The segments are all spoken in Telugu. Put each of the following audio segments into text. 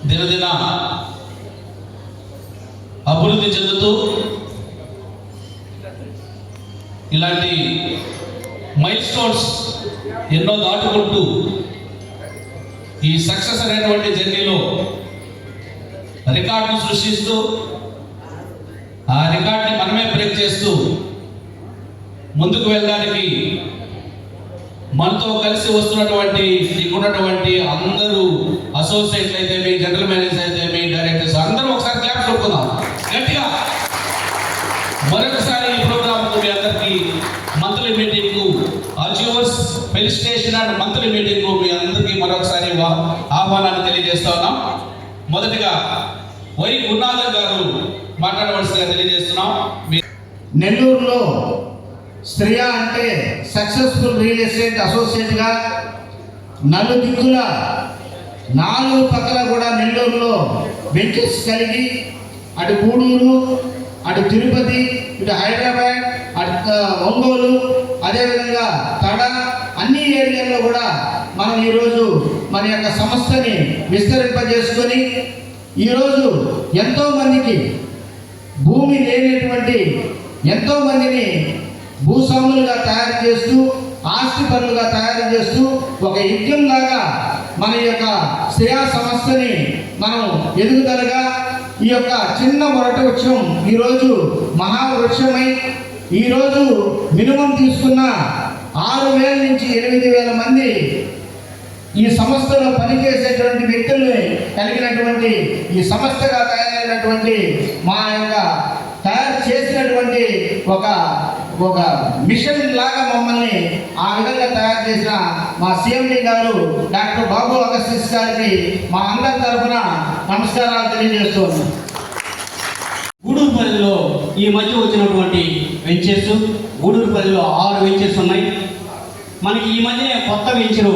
దినదిన అభివృద్ధి చెందుతూ ఇలాంటి మైల్ స్టోన్స్ ఎన్నో దాటుకుంటూ ఈ సక్సెస్ అనేటువంటి జర్నీలో రికార్డును సృష్టిస్తూ ఆ రికార్డుని మనమే బ్రేక్ చేస్తూ ముందుకు వెళ్ళడానికి మనతో కలిసి వస్తున్నటువంటి ఇక్కడున్నటువంటి అందరూ అసోసియేట్లు అయితే మీ జనరల్ మేనేజర్ అయితే మీ డైరెక్టర్స్ అందరూ ఒకసారి క్లాప్ కొట్టుకుందాం గట్టిగా. మరొకసారి ఈ ప్రోగ్రాంకు మీ అందరికీ మంత్లీ మీటింగ్కు అచీవర్స్ ఫెలిసిటేషన్ అండ్ మంత్లీ మీటింగ్కు మీ అందరికీ మరొకసారి ఆహ్వానాన్ని తెలియజేస్తా ఉన్నాం. మొదటిగా వై గురునాథన్ గారు మాట్లాడవలసిందిగా తెలియజేస్తున్నాం. నెల్లూరులో శ్రేయ అంటే సక్సెస్ఫుల్ రియల్ ఎస్టేట్ అసోసియేట్గా నలుదిక్కుల 4 పక్కల కూడా నెల్లూరులో వెంచర్స్ కలిగి అటు గూడూరు, అటు తిరుపతి, ఇటు హైదరాబాద్, అటు ఒంగోలు, అదేవిధంగా తడ అన్ని ఏరియాల్లో కూడా మనం ఈరోజు మన యొక్క సంస్థని విస్తరింపజేసుకొని ఈరోజు ఎంతోమందికి భూమి లేనటువంటి ఎంతోమందిని భూస్వాములుగా తయారు చేస్తూ ఆస్తి పనులుగా తయారు చేస్తూ ఒక యజ్ఞంలాగా మన యొక్క శ్రేయా సంస్థని మనం ఎదుగుదలగా ఈ యొక్క చిన్న మొరటి వృక్షం ఈరోజు మహావృక్షమై ఈరోజు మినిమం తీసుకున్న 6,000 నుంచి 8,000 మంది ఈ సంస్థలో పనిచేసేటువంటి వ్యక్తుల్ని కలిగినటువంటి ఈ సంస్థగా తయారైనటువంటి మా యొక్క తయారు చేసినటువంటి ఒక మిషన్ లాగా మమ్మల్ని ఆ విధంగా తయారు చేసిన మా సిఎండి గారు డాక్టర్ బాబు అగస్టిస్ గారికి మా అందరి తరఫున నమస్కారాలు తెలియజేస్తూ ఉన్నాం. గూడూరు పరిధిలో ఈ మధ్య వచ్చినటువంటి వెంచర్స్, గూడూరు పరిధిలో 6 వెంచర్స్ ఉన్నాయి. మనకి ఈ మధ్య కొత్త వెంచరు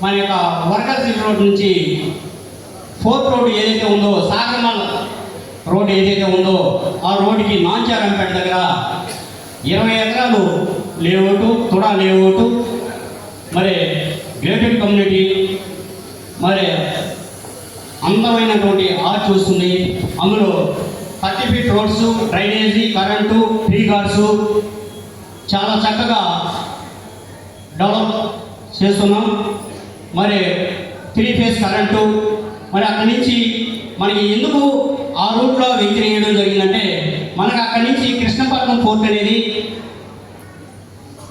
మన యొక్క వర్కర్స్ రోడ్ నుంచి 4th రోడ్ ఏదైతే ఉందో, సాగర్మల్ రోడ్ ఏదైతే ఉందో ఆ రోడ్డుకి నాంచారంపేట దగ్గర 20 ఎకరాలు లేఅవుటు, తుడా లేఅవుటు, మరి గేటెడ్ కమ్యూనిటీ, మరి అందమైనటువంటి ఆర్చ్ వస్తుంది. అందులో 30 feet roads, drainage, current, tree guards చాలా చక్కగా డెవలప్ చేస్తున్నాం. మరి 3 ఫేజ్ కరెంటు. మరి అక్కడి నుంచి మనకి ఎందుకు ఆ రూట్లో వెంచర్ వేయడం జరిగిందంటే, మనకు అక్కడి నుంచి కృష్ణపట్నం పోర్ట్ అనేది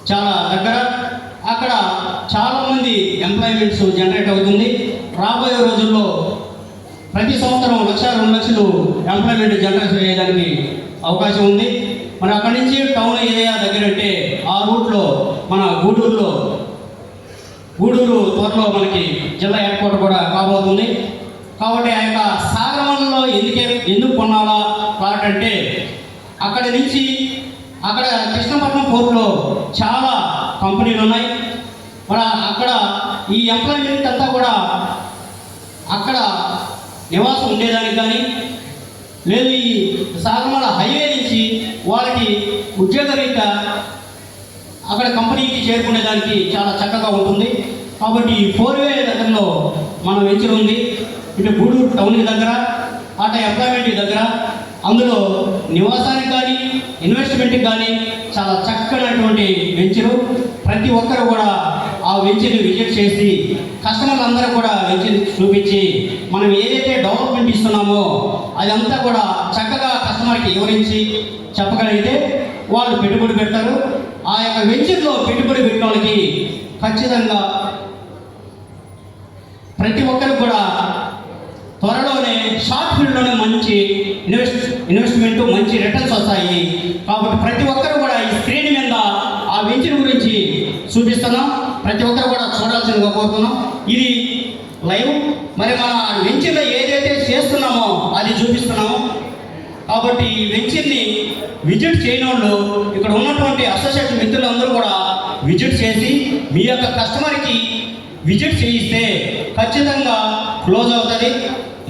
చాలా దగ్గర. అక్కడ చాలామంది ఎంప్లాయ్మెంట్స్ జనరేట్ అవుతుంది. రాబోయే రోజుల్లో ప్రతి సంవత్సరం 1,00,000, 2 లక్షలు ఎంప్లాయ్మెంట్ జనరేట్ చేయడానికి అవకాశం ఉంది. మరి అక్కడి నుంచి టౌన్ ఏరియా దగ్గర అంటే ఆ రూట్లో మన గూడూరు త్వరలో మనకి జిల్లా హెడ్ క్వార్టర్ కూడా కాబోతుంది. కాబట్టి ఆ యొక్క సాగరమల్లో ఎందుకు కొనాలా ప్లాట్ అంటే, అక్కడి నుంచి అక్కడ కృష్ణపట్నం పోర్టులో చాలా కంపెనీలు ఉన్నాయి. మరి అక్కడ ఈ ఎంప్లాయ్మెంట్ అంతా కూడా అక్కడ నివాసం ఉండేదానికి కానీ, లేదు ఈ సాగరమల్ల హైవే నుంచి వాళ్ళకి ఉద్యోగరీత్యా అక్కడ కంపెనీకి చేరుకునేదానికి చాలా చక్కగా ఉంటుంది. కాబట్టి 4-వే దగ్గరలో మన వెంచర్ ఉంది. ఇటు గూడూరు టౌన్కి దగ్గర, అటు ఎంప్లాయ్మెంట్కి దగ్గర. అందులో నివాసానికి కానీ ఇన్వెస్ట్మెంట్కి కానీ చాలా చక్కనటువంటి వెంచరు. ప్రతి ఒక్కరు కూడా ఆ వెంచర్ని విజిట్ చేసి కస్టమర్లు అందరూ కూడా వెంచర్ చూపించి మనం ఏదైతే డెవలప్మెంట్ ఇస్తున్నామో అదంతా కూడా చక్కగా కస్టమర్కి వివరించి చెప్పగలిగితే వాళ్ళు పెట్టుబడి పెడతారు. ఆ యొక్క వెంచర్లో పెట్టుబడి పెట్టిన వాళ్ళకి ఖచ్చితంగా ప్రతి ఒక్కరు కూడా త్వరలోనే షార్ట్ ఫీల్డ్లోనే మంచి ఇన్వెస్ట్మెంట్, మంచి రిటర్న్స్ వస్తాయి. కాబట్టి ప్రతి ఒక్కరు కూడా ఈ స్క్రీన్ మీద ఆ వెంచర్ గురించి చూపిస్తున్నాం. ప్రతి ఒక్కరు కూడా చూడాల్సిందిగా కోరుతున్నాం. ఇది లైవ్. మరి మన వెంచర్లో ఏదైతే చేస్తున్నామో అది చూపిస్తున్నాము. కాబట్టి ఈ వెంచర్ని విజిట్ చేయని వాళ్ళు ఇక్కడ ఉన్నటువంటి అసోసియేషన్ మిత్రులందరూ కూడా విజిట్ చేసి మీ యొక్క కస్టమర్కి విజిట్ చేయిస్తే ఖచ్చితంగా క్లోజ్ అవుతుంది.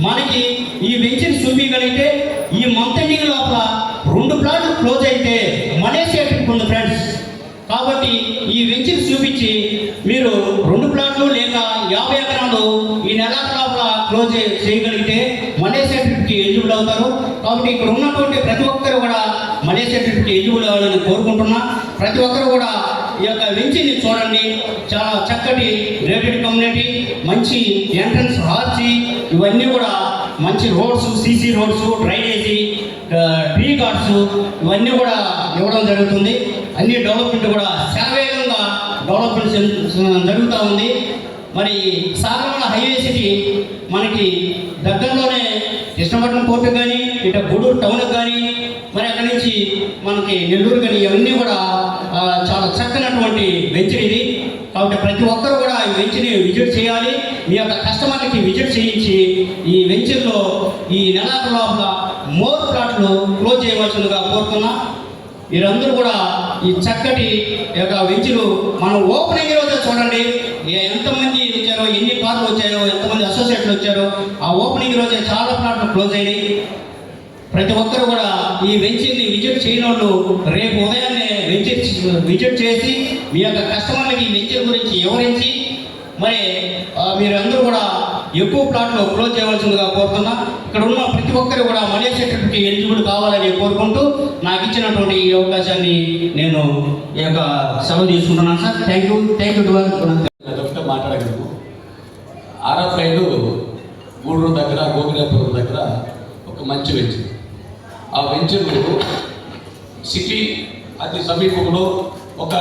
మనకి ఈ వెంచర్ చూపించగలిగితే ఈ మంత్ ఎండింగ్ లోపల 2 ప్లాట్లు క్లోజ్ అయితే మనీ సేవింగ్ ఉంది ఫ్రెండ్స్. కాబట్టి ఈ వెంచర్ చూపించి మీరు 2 ప్లాట్లు లేక 50 ఎకరాలు ఈ నెల లోపల క్లోజ్ చేయగలిగితే మలేషియా ట్రిప్కి ఎలిజిబుల్ అవుతారు. కాబట్టి ఇక్కడ ఉన్నటువంటి ప్రతి ఒక్కరు కూడా మలేషియా ట్రిప్కి ఎలిజిబుల్ అవ్వాలని కోరుకుంటున్నా. ప్రతి ఒక్కరు కూడా ఈ యొక్క వెంచిని చూడండి. చాలా చక్కటి రేటెడ్ కమ్యూనిటీ, మంచి ఎంట్రన్స్ హార్చి, ఇవన్నీ కూడా మంచి roads, CC roads, drainage, tree guards ఇవన్నీ కూడా ఇవ్వడం జరుగుతుంది. అన్ని డెవలప్మెంట్ కూడా శరవేగంగా డెవలప్మెంట్ జరుగుతూ ఉంది. మరి సాగరమల హైవే సిటీ మనకి దగ్గరలోనే కృష్ణపట్నం పోర్టు కానీ, ఇటు గూడూరు టౌన్కి కానీ, మరి అక్కడి నుంచి మనకి నెల్లూరు కానీ, ఇవన్నీ కూడా చాలా చక్కనటువంటి వెంచర్ ఇది. కాబట్టి ప్రతి ఒక్కరు కూడా ఈ వెంచర్ని విజిట్ చేయాలి. మీ యొక్క కస్టమర్లకి విజిట్ చేయించి ఈ వెంచర్లో ఈ నెలాఖరు లోపల మోర్ ప్లాట్లు క్లోజ్ చేయవలసిందిగా కోరుతున్నా. మీరందరూ కూడా ఈ చక్కటి యొక్క వెంచరు మనం ఓపెనింగ్ రోజు చూడండి. ఎంతమంది వచ్చారో, ఎన్ని కార్లు వచ్చాయో, ఎంతమంది అసోసియేట్లు వచ్చారో. ఆ ఓపెనింగ్ రోజే చాలా ప్లాట్లు క్లోజ్ అయినాయి. ప్రతి ఒక్కరు కూడా ఈ వెంచర్ని విజిట్ చేయని వాళ్ళు రేపు ఉదయాన్నే విజిట్ చేసి మీ యొక్క కస్టమర్లకి ఈ వెంచర్ గురించి వివరించి మరి మీరందరూ కూడా ఎక్కువ ప్లాట్లు క్లోజ్ చేయవలసిందిగా కోరుతున్నా. ఇక్కడ ఉన్న ప్రతి ఒక్కరు కూడా మలేషియా ట్రిప్కి ఎలిజిబుల్ కావాలని కోరుకుంటూ నాకు ఇచ్చినటువంటి ఈ అవకాశాన్ని నేను ఈ యొక్క సెలవు తీసుకుంటున్నాను సార్. థ్యాంక్ యూ టు మాట్లాడగలము. ఆర్ఎఫ్ రైలు గూడూరు దగ్గర, గోగిరాపురం దగ్గర ఒక మంచి వెంచర్. ఆ వెంచర్ సిటీ అతి సమీపంలో ఒక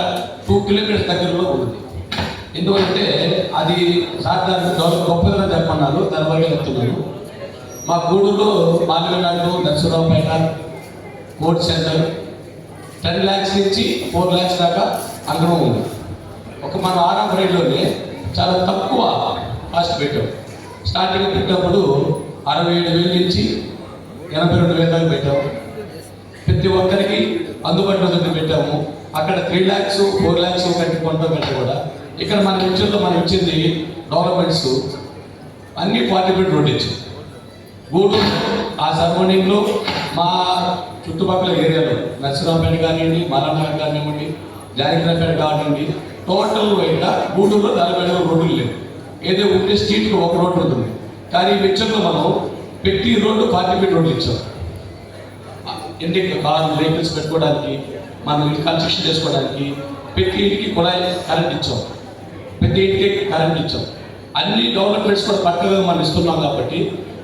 2 కిలోమీటర్స్ దగ్గరలో ఉంది. ఎందుకంటే అది సాధారణ గొప్పగా చెప్పన్నారు, దాని వల్ల చెప్తున్నాను. మా గూడూరులో మానవనాడు, దర్శనరావుపేట, కోర్ట్ సెంటర్ 10 lakhs నుంచి 4 lakhs దాకా అంగనం ఉంది. ఒక మన ఆర్ఎఫ్ రైల్లోనే చాలా తక్కువ కాస్ట్ పెట్టాం. స్టార్టింగ్ పెట్టినప్పుడు 67,000 నుంచి 82,000 దాకా పెట్టాము. ప్రతి ఒక్కరికి అందుబాటులో పెట్టాము. అక్కడ 3 lakhs 4 lakhs కంటే కొంటాం కంటే కూడా ఇక్కడ మన వెంచర్లో మనం ఇచ్చింది డెవలప్మెంట్స్ అన్నీ 40 feet రోడ్ ఇచ్చాం. గూడూరు ఆ సరౌండింగ్లో మా చుట్టుపక్కల ఏరియాలో నర్సరావుపేట కానివ్వండి, మరానగర్ కానివ్వండి, జానకిరావుపేట కానివ్వండి, టోటల్ వైడ్గా గూడూరులో 40 రోడ్లు లేవు. ఏదో ఉంటే స్ట్రీట్కి ఒక రోడ్డు ఉంటుంది. కానీ ఈ వెంచర్లో మనం ప్రతి రోడ్డు 40 feet రోడ్లు ఇచ్చాం. ఇంటికి కార్లు, వెహికల్స్ పెట్టుకోవడానికి, మనం ఇల్లు కన్స్ట్రక్షన్ చేసుకోవడానికి ప్రతి ఇంటికి కుళాయి కరెంట్ ఇచ్చాం. ప్రతి ఇంటికి కరెంట్ ఇచ్చాం. అన్ని డెవలప్మెంట్స్ కూడా పక్కగా మనం ఇస్తున్నాం. కాబట్టి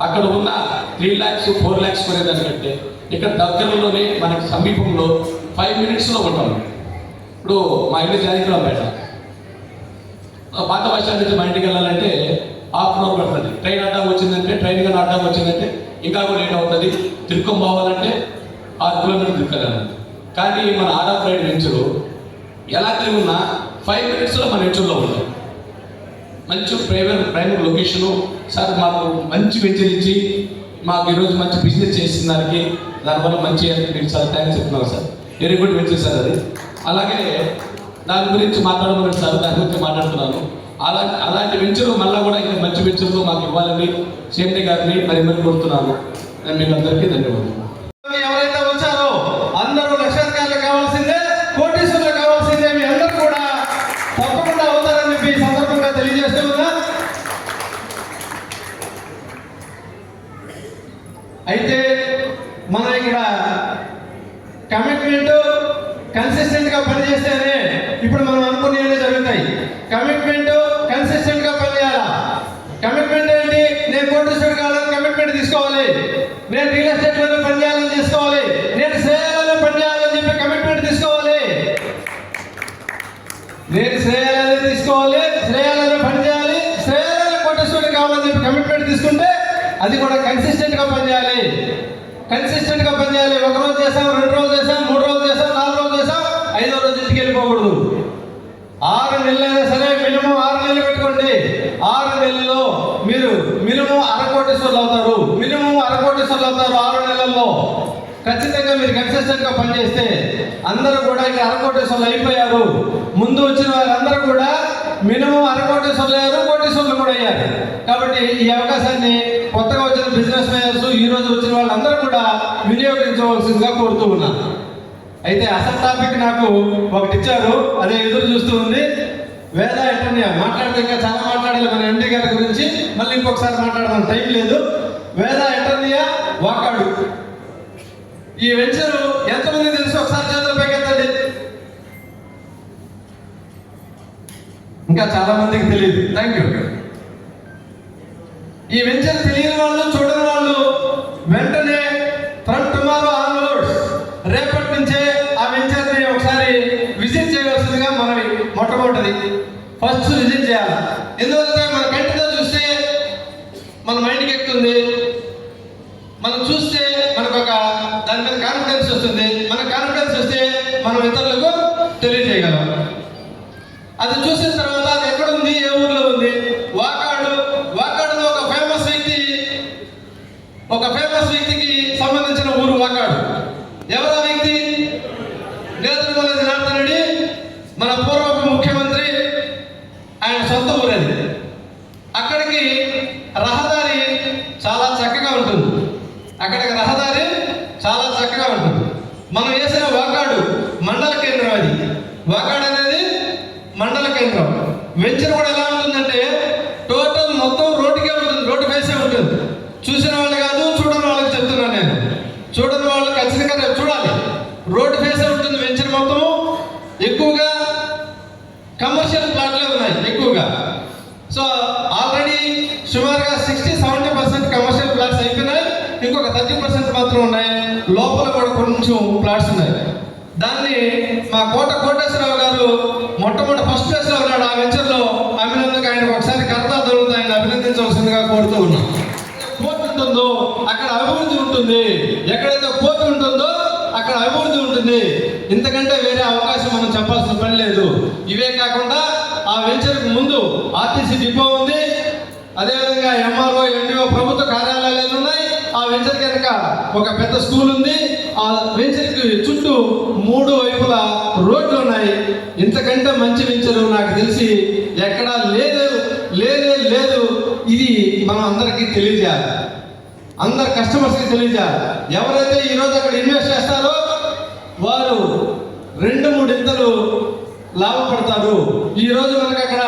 అక్కడ ఉన్న 3 lakhs 4 lakhs కొనేదానికంటే ఇక్కడ దగ్గరలోనే మనకి సమీపంలో 5 minutesలో ఉంటాం. ఇప్పుడు మా ఇల్లు జానకిరావుపేట, పాత బస్ స్టాండ్ నుంచి మా ఇంటికి వెళ్ళాలంటే ½ hour పడుతుంది. ట్రైన్ అడ్డం వచ్చిందంటే, ట్రైన్ కానీ అడ్డం వచ్చిందంటే ఇంకా కూడా లేట్ అవుతుంది. తిరుక్కం పోవాలంటే 6 kilometers తిరగాలి. కానీ మన ఆర్ఎఫ్ రైడ్ వెంచరు ఎలా తిరిగి ఉన్నా 5 minutesలో మన వెంచర్లో ఉంటాం. మంచి ప్రైవేట్ లొకేషను. సార్ మాకు మంచి వెంచర్ ఇచ్చి మాకు ఈరోజు మంచి బిజినెస్ చేసిన దానివల్ల మంచి మీకు సార్ థ్యాంక్స్ చెప్తున్నాను sir. Very good venture sir అది. అలాగే దాని గురించి మాట్లాడమని సార్, దాని గురించి మాట్లాడుతున్నాను. అలాంటి వెంచరు మళ్ళీ కూడా ఇంకా మంచి వెంచర్లు మాకు ఇవ్వాలని సేమ్ని గారిని మరి కోరుతున్నాను. నేను మీకు అందరికీ ధన్యవాదాలు. ఎవరైతే వచ్చారో అందరూ లక్షాధికారులు కావాల్సిందే, కోటీశ్వరులు కావాల్సిందే. మీ అందరూ కూడా తప్పకుండా అవుతారని చెప్పి ఈ సందర్భంగా తెలియజేస్తూ ఉన్నా. అయితే మనం ఇక్కడ కమిట్మెంట్ కన్సిస్టెంట్ గా పనిచేస్తేనే ఇప్పుడు మనం అనుకునేవి జరుగుతాయి. కమిట్మెంట్ కన్సిస్టెంట్ గా పనిచేయాలా. కమిట్మెంట్ ఏంటి? నేను కోటీశ్వరుడు కావాలని కమిట్మెంట్ తీసుకోవాలి. నేను రియల్ ఎస్టేట్ లో పనిచేయాలని తీసుకోవాలి. నేను శ్రేయాలలో పనిచేయాలని చెప్పి కమిట్మెంట్ తీసుకోవాలి. నేను శ్రేయాలలో తీసుకోవాలి, శ్రేయాలలో పనిచేయాలి, శ్రేయాలలో కోటీశ్వరుడు కావాలని చెప్పి కమిట్మెంట్ తీసుకుంటే అది కూడా కన్సిస్టెంట్ గా పనిచేయాలి. కన్సిస్టెంట్ గా పనిచేయాలి. 1 రోజు చేసాం, 2 రోజులు చేసాం, 3 రోజులు చేసాం, 4 రోజులు చేసాం, 5వ రోజు ఇంటికి వెళ్ళిపోకూడదు. 6 నెలలైనా సరే మినిమం 6 నెలలు పెట్టుకోండి. 6 నెలల్లో మీరు మినిమం 1/2 కోటీశ్వరులు అవుతారు. మినిమం 1/2 కోటీశ్వరులు అవుతారు 6 నెలల్లో. ఖచ్చితంగా మీరు కన్సిస్టెంట్ గా పనిచేస్తే అందరూ కూడా ఇక్కడ 1/2 కోటీశ్వరులు అయిపోయారు. ముందు వచ్చిన వారందరూ కూడా మినిమం 1/2 కోటీశ్వరులు అయ్యారు, కోటీశ్వరులు కూడా అయ్యారు. కాబట్టి ఈ అవకాశాన్ని కొత్తగా వచ్చిన బిజినెస్ మ్యాన్స్, ఈ రోజు వచ్చిన వాళ్ళందరూ కూడా వినియోగించవలసిందిగా కోరుతూ ఉన్నాను. అయితే అసలు టాపిక్ నాకు ఒకటి ఇచ్చారు, అదే ఎదురు చూస్తూ ఉంది. వేద ఎటన్య మాట్లాడితే ఇంకా చాలా మాట్లాడాలి మన ఎండి గారి గురించి, మళ్ళీ ఇంకొకసారి మాట్లాడదాం, టైం లేదు. వేద ఎటన్య వాకాడు. ఈ వెంచరు ఎంతమంది తెలుసు? ఒకసారి చేతులు పైకెత్తండి. ఇంకా చాలా మందికి తెలియదు. Thank you. ఈ వెంచర్ తెలియని వాళ్ళు, చూడని వాళ్ళు వెంటనే ఫ్రమ్ టుమారో ఆన్వర్డ్స్, రేపటి నుంచే ఆ వెంచర్ని ఒకసారి విజిట్ చేయవలసిందిగా మనవి. మొట్టమొదటిది ఫస్ట్ విజిట్ చేయాలి. ఎందుకంటే మన కంటితో చూస్తే మన మైండ్కి ఎక్కుతుంది, మనం చూస్తే మనకు ఒక దాని మీద కాన్ఫిడెన్స్ వస్తుంది, మన కాన్ఫిడెన్స్ వస్తే మనం ఇతరులకు తెలియజేయగలం. అది చూసిన తర్వాత అది ఎక్కడ ఉంది, ఏ ఊర్లో ఉంది? వాకాడులో ఒక ఫేమస్ వ్యక్తికి సంబంధించిన ఊరు వాకాడు. ఎవరు ఆ వ్యక్తి? నేతృమల్లి జనార్దన్ రెడ్డి, మన పూర్వపు ముఖ్యమంత్రి, ఆయన సొంత ఊరు అది. అక్కడికి రహదారి చాలా చక్కగా ఉంటుంది. మనం వేసిన వాకాడు మండల కేంద్రం. అది వాకాడు అనేది మండల కేంద్రం. వెంచర్ కూడా ఎలా ఉంటుందంటే టోటల్ మొత్తం రోడ్డుకే ఉంటుంది, రోడ్డు ఫేసే ఉంటుంది. చూసిన వాళ్ళు కాదు, చూడని వాళ్ళకి చెప్తున్నాను నేను. చూడని వాళ్ళు ఖచ్చితంగా రేపు చూడాలి. రోడ్డు ఫేసే ఉంటుంది వెంచర్ మొత్తము. ఎక్కువగా కమర్షియల్ ప్లాట్లే ఉన్నాయి ఎక్కువగా. సో ఆల్రెడీ సుమారుగా 60-70% కమర్షియల్ ప్లాట్స్ అయిపోయినాయి. ఇంకొక 30% మాత్రం ఉన్నాయి. లోపల కూడా కొంచెం ప్లాట్స్ ఉన్నాయి. దాన్ని మా కోటేశ్వరరావు గారు మొట్టమొదటి ఫస్ట్ ప్లేస్లో ఉన్నాడు ఆ వెంచర్లో. అభినందనకు ఆయనకు ఒకసారి కర్తాలు దొరుకుతాయి, ఆయన అభినందించవలసిందిగా కోరుతూ ఉన్నాం. కోర్టు ఉంటుందో అక్కడ అభివృద్ధి ఉంటుంది, ఎక్కడైతే కోర్టు ఉంటుందో అక్కడ అభివృద్ధి ఉంటుంది. ఇంతకంటే వేరే అవకాశం మనం చెప్పాల్సిన పని లేదు. ఇవే కాకుండా ఆ వెంచర్కు ముందు ఆర్టీసీ డిపో ఉంది, అదేవిధంగా ఎంఆర్ఓ, ఎండిఓ ప్రభుత్వ కార్యాలయాలు ఉన్నాయి. ఆ వెంచర్ కనుక ఒక పెద్ద స్కూల్ ఉంది. ఆ వెంచర్కి చుట్టూ 3 వైపులా రోడ్లు ఉన్నాయి. ఇంతకంటే మంచి వెంచరు నాకు తెలిసి ఎక్కడా లేదు. ఇది మనం అందరికీ తెలియజేయాలి, అందరు కస్టమర్స్కి తెలియజేయాలి. ఎవరైతే ఈరోజు అక్కడ ఇన్వెస్ట్ చేస్తారో వారు 2-3 ఇంతలు లాభపడతారు. ఈరోజు మనకు అక్కడ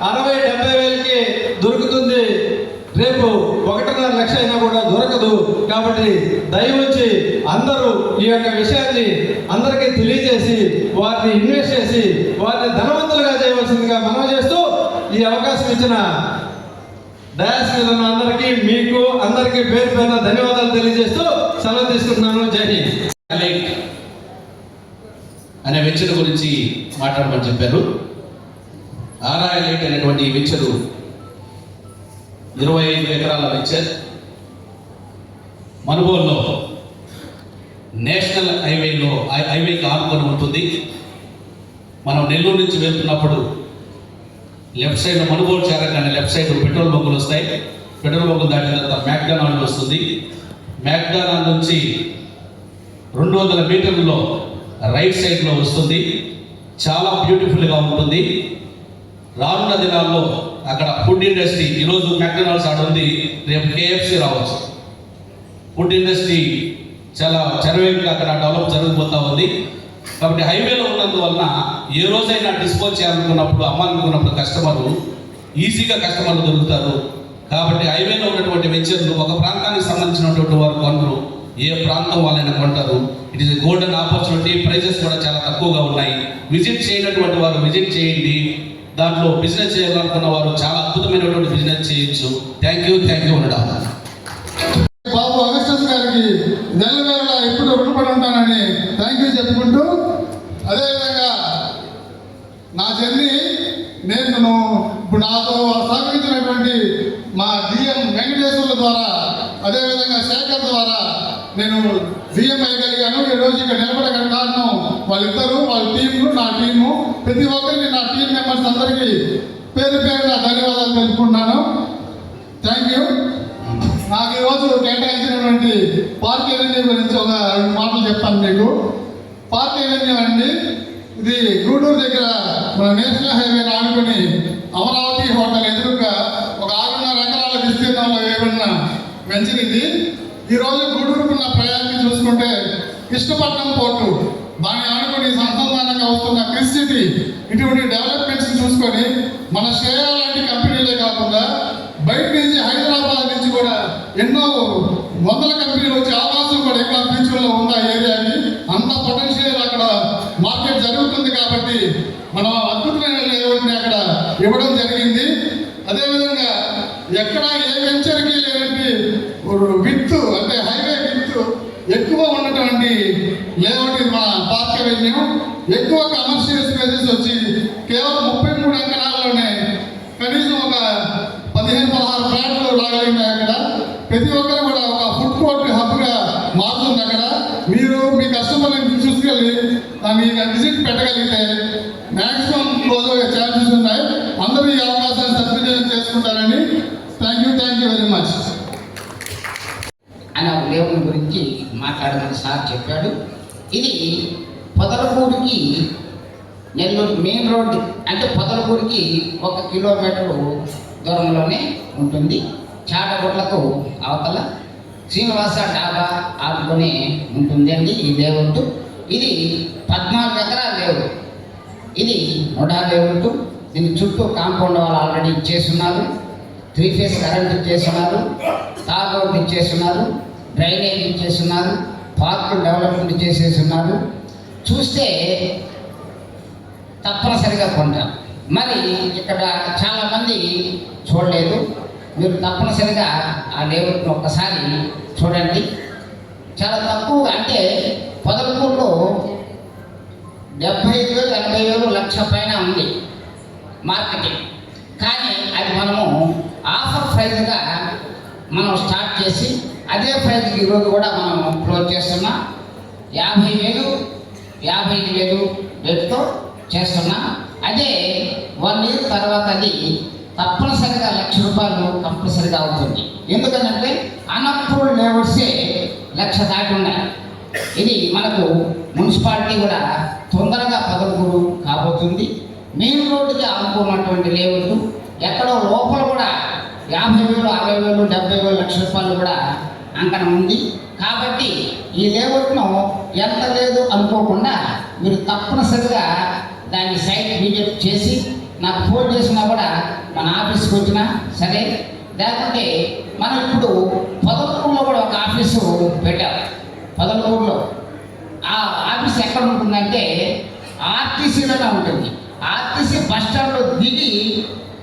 60-70 వేలకి దొరుకుతుంది, రేపు 1.5 లక్ష అయినా కూడా దొరకదు. కాబట్టి దయవుంచి అందరూ ఈ యొక్క విషయాన్ని అందరికీ తెలియజేసి వారిని ఇన్వెస్ట్ చేసి వారిని ధనవంతులుగా చేయవలసిందిగా మనం చేస్తూ ఈ అవకాశం ఇచ్చిన డయాస్ మీద ఉన్న అందరికీ, మీకు అందరికీ పేరు పేరున ధన్యవాదాలు తెలియజేస్తూ సెలవు తీసుకుంటున్నాను. జై హింద్. అనే వెంచర్ గురించి మాట్లాడమని చెప్పారు. ఆర్ఐలైట్ అనేటువంటి ఈ వెంచరు 25 ఎకరాల వెంచర్ మనుబోలులో నేషనల్ హైవేకి ఆనుకొని ఉంటుంది. మనం నెల్లూరు నుంచి వెళ్తున్నప్పుడు లెఫ్ట్ సైడ్ మనుబోలు చేరగానే లెఫ్ట్ సైడ్ పెట్రోల్ బంకులు వస్తాయి. పెట్రోల్ బంకులు దాటిన తర్వాత మ్యాక్డొనాల్డ్ వస్తుంది. మ్యాక్డొనాల్డ్ నుంచి 200 మీటర్లలో రైట్ సైడ్లో వస్తుంది. చాలా బ్యూటిఫుల్గా ఉంటుంది. రానున్న దినాల్లో అక్కడ ఫుడ్ ఇండస్ట్రీ, ఈరోజు మ్యాక్డొనాల్డ్స్ ఆడ ఉంది, రేపు KFC రావచ్చు. ఫుడ్ ఇండస్ట్రీ చాలా చరవేగంగా అక్కడ డెవలప్ జరిగిపోతూ ఉంది. కాబట్టి హైవేలో ఉన్నందువలన ఏ రోజైనా డిస్పోజ్ చేయాలనుకున్నప్పుడు, అమ్మాలనుకున్నప్పుడు ఈజీగా కస్టమర్లు దొరుకుతారు. కాబట్టి హైవేలో ఉన్నటువంటి వెంచర్లు ఒక ప్రాంతానికి సంబంధించినటువంటి వారు కొనరు, ఏ ప్రాంతం వాళ్ళని కొంటారు. It is golden opportunity. Prices కూడా చాలా తక్కువగా ఉన్నాయి. విజిట్ చేయనటువంటి వారు విజిట్ చేయండి. దాంట్లో బిజినెస్ చేయాలనుకున్న వారు చాలా అద్భుతమైనటువంటి బిజినెస్ చేయొచ్చు. థ్యాంక్ యూ ఉండడం. బాబు అగస్టస్ గారికి నెలవేళ ఎప్పుడు రుణపడి ఉంటానని థ్యాంక్ యూ చెప్పుకుంటూ, అదేవిధంగా నా జర్నీ నేను ఇప్పుడు నాతో సహకరించినటువంటి మా డిఎం వెంకటేశ్వర్ల ద్వారా, అదేవిధంగా శేఖర్ ద్వారా నేను డిఎం అయ్యగలిగాను. ఈరోజు ఇక్కడ నిలబడగల కారణం వాళ్ళిద్దరూ, వాళ్ళ టీంలు, నా టీము, ప్రతి ఒక్కరికి, నా టీం మెంబర్స్ అందరికీ పేరు నా ధన్యవాదాలు తెలుపుకుంటున్నాను. Thank you. నాకు ఈరోజు కేటాయించినటువంటి పార్క్ ఎవెన్యూ గురించి ఒక 2 మాటలు చెప్తాను మీకు. పార్క్ ఎవెన్యూ అండి, ఇది గూడూరు దగ్గర మన నేషనల్ హైవే ఆనుకుని అమరావతి హోటల్ ఎదురుగా ఒక 6.5 ఎకరాల విస్తీర్ణంలో వేయబడిన వెంచర్ ఇది. ఈరోజు గూడూరుకున్న ప్రయాణాన్ని చూసుకుంటే కృష్ణపట్నం పోర్టు, దాన్ని ఆనుకొని సంతానంగా వస్తున్న క్రిస్ సిటీ, ఇటువంటి డెవలప్మెంట్స్ చూసుకొని మన శ్రేయ లాంటి కంపెనీలే కాకుండా బయట నుంచి హైదరాబాద్ నుంచి కూడా ఎన్నో వందల కంపెనీలు వచ్చే అవకాశం కూడా ఇంకా ఫ్యూచర్లో ఉంది ఆ ఏరియాకి. అంత పొటెన్షియల్ అక్కడ మార్కెట్ జరుగుతుంది కాబట్టి మనం అద్భుతమైన లేఅవుట్ని అక్కడ ఇవ్వడం జరిగింది. అదేవిధంగా ఎక్కడ ఏ వెంచర్కి లేనటువంటి విత్ అంటే హైవే విత్ ఎక్కువ ఉన్నటువంటి లేఅవుట్ ఇది మన పార్క్ అవెన్యూ. ఎక్కువ కమర్షియల్ స్పేసెస్ వచ్చి కేవలం 33 ఎకరాల్లోనే కనీసం ఒక 15-16 ఫ్లాట్లు రాగలిగినాయి అక్కడ. ప్రతి ఒక్కరు కూడా ఒక ఫుడ్ కోర్ట్ హబ్గా మారుతుంది అక్కడ. మీరు మీ కస్టమర్ని చూసుకెళ్ళి దాన్ని విజిట్ పెట్టగలిగితే మ్యాక్సిమం క్లోజ్ అయ్యే ఛాన్సెస్ ఉన్నాయి. అందరూ ఈ అవకాశాన్ని సద్వినియోగం చేసుకుంటారని. Thank you very much. అనే ఒక లేఅవుట్ గురించి మాట్లాడమని సార్ చెప్పాడు. ఇది పొదలకూరుకి నెల్లూరు మెయిన్ రోడ్ అంటే పొదలకూరుకి 1 కిలోమీటరు దూరంలోనే ఉంటుంది. చాటగుట్లకు అవతల శ్రీనివాస డాబా ఆదుకొని ఉంటుంది అండి ఈ లేఅవుట్. ఇది 14 ఎకరాల లేఅవుట్. ఇది 100 లేఅవుట్. దీని చుట్టూ కాంపౌండ్ వాళ్ళు ఆల్రెడీ ఇచ్చేస్తున్నారు. 3 ఫేజ్ కరెంట్ ఇచ్చేస్తున్నారు. తార్ రోడ్ ఇచ్చేస్తున్నారు. డ్రైనేజ్ ఇచ్చేస్తున్నారు. పార్కు డెవలప్మెంట్ చేసేస్తున్నారు. చూస్తే తప్పనిసరిగా కొంటారు. మరి ఇక్కడ చాలామంది చూడలేదు. మీరు తప్పనిసరిగా ఆ లేఅవుట్ను ఒక్కసారి చూడండి. చాలా తక్కువ అంటే పొదలకూరులో 75,000, 80,000, లక్ష పైన ఉంది మార్కెటింగ్. కానీ అది మనము ఆఫర్ ప్రైజ్గా మనం స్టార్ట్ చేసి అదే ప్రైజ్కి ఈరోజు కూడా మనం క్లోజ్ చేస్తున్నాం. 50,000, 55,000 రేటుతో చేస్తున్నాం. అదే 1 ఇయర్ తర్వాత అది తప్పనిసరిగా ₹1,00,000 కంపల్సరిగా అవుతుంది. ఎందుకంటే అన్అప్రూవ్డ్ లేఅవుట్సే 1,00,000 దాటి ఉన్నాయి. ఇది మనకు మున్సిపాలిటీ కూడా తొందరగా పొదలకూరు కాబోతుంది. మెయిన్ రోడ్డుకి ఆనుకున్నటువంటి లేఅవుట్ ఎక్కడో లోపల కూడా 50,000, 60,000, 70,000, ₹1,00,000 కూడా అంకణం ఉంది. కాబట్టి ఈ లేఅవుట్ను ఎంత లేదు అనుకోకుండా మీరు తప్పనిసరిగా దాన్ని సైట్ విజిట్ చేసి నాకు ఫోన్ చేసినా కూడా మన ఆఫీస్కి వచ్చినా సరే, లేకుంటే మనం ఇప్పుడు పొదలకూరులో కూడా ఒక ఆఫీసు పెట్టాం. పొదలకూరులో ఆ ఆఫీస్ ఎక్కడ ఉంటుందంటే ఆర్టీసీలోనే ఉంటుంది. ఆర్టీసీ బస్ స్టాండ్లో దిగి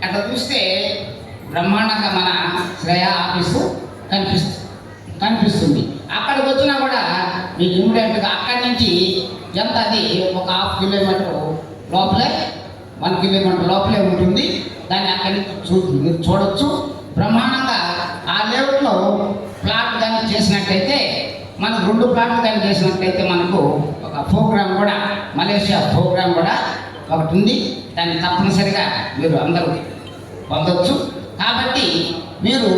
అక్కడ చూస్తే బ్రహ్మాండంగా మన శ్రేయ ఆఫీసు కనిపిస్తుంది. అక్కడికి వచ్చినా కూడా మీకు ఇమ్మీడియట్గా అక్కడి నుంచి ఎంత అది ఒక 1/2 కిలోమీటర్ లోపలే 1 కిలోమీటర్ లోపలే ఉంటుంది. దాన్ని అక్కడి నుంచి మీరు చూడొచ్చు. బ్రహ్మాండంగా ఆ లేఅవుట్లో ప్లాట్ కానీ చేసినట్టయితే మనకు 2 ప్లాట్లు కానీ చేసినట్టయితే మనకు ఒక ప్రోగ్రాం కూడా మలేషియా ప్రోగ్రాం కూడా ఒకటి ఉంది. దాన్ని తప్పనిసరిగా మీరు అందరూ పొందవచ్చు. కాబట్టి మీరు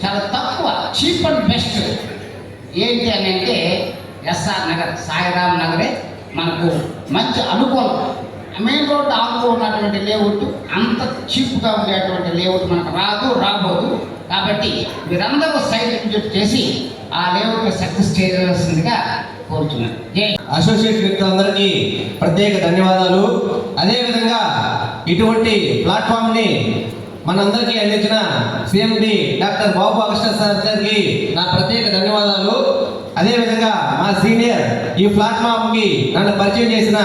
చాలా తక్కువ చీప్ అండ్ బెస్ట్ ఏంటి అని అంటే ఎస్ఆర్ నగర్, సాయిరామ్ నగరే మనకు మంచి అనుకూలం. మెయిన్ రోడ్డు ఆనుకున్నటువంటి లేఅవుట్ అంత చీప్గా ఉండేటువంటి లేఅవుట్ మనకు రాబోదు. కాబట్టి మీరందరూ సైట్ విజిట్ చేసి ఆ లేఅవుట్ సక్సెస్ చేయవలసిందిగా కోరుతున్నాను. అసోసియేట్ వ్యక్తులందరికీ ప్రత్యేక ధన్యవాదాలు. అదేవిధంగా ఇటువంటి ప్లాట్ఫామ్ని మనందరికీ అందించిన సిఎండి డాక్టర్ బాబు అగస్త్య సార్ గారికి నా ప్రత్యేక ధన్యవాదాలు. అదేవిధంగా మా సీనియర్ ఈ ప్లాట్ఫామ్కి నన్ను పరిచయం చేసిన